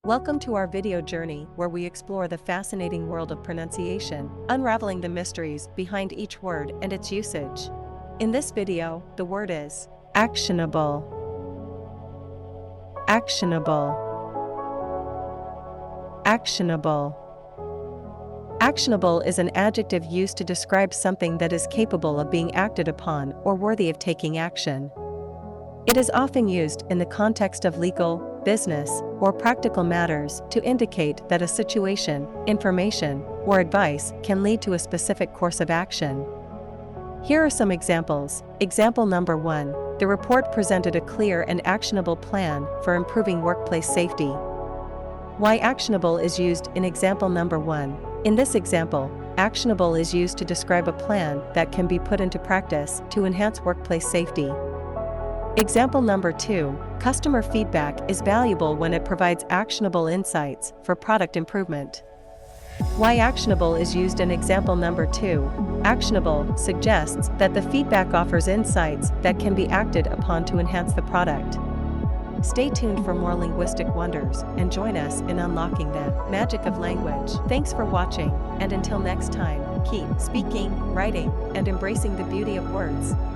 Welcome to our video journey where we explore the fascinating world of pronunciation, unraveling the mysteries behind each word and its usage. In this video, the word is actionable. Actionable. Actionable. Actionable is an adjective used to describe something that is capable of being acted upon or worthy of taking action. It is often used in the context of legal, business, or practical matters to indicate that a situation, information, or advice can lead to a specific course of action. Here are some examples. Example number 1. The report presented a clear and actionable plan for improving workplace safety. Why actionable is used in example number 1. In this example, actionable is used to describe a plan that can be put into practice to enhance workplace safety. Example number 2. Customer feedback is valuable when it provides actionable insights for product improvement. Why actionable is used in example number 2. Actionable suggests that the feedback offers insights that can be acted upon to enhance the product. Stay tuned for more linguistic wonders and join us in unlocking the magic of language. Thanks for watching, and until next time, keep speaking, writing, and embracing the beauty of words.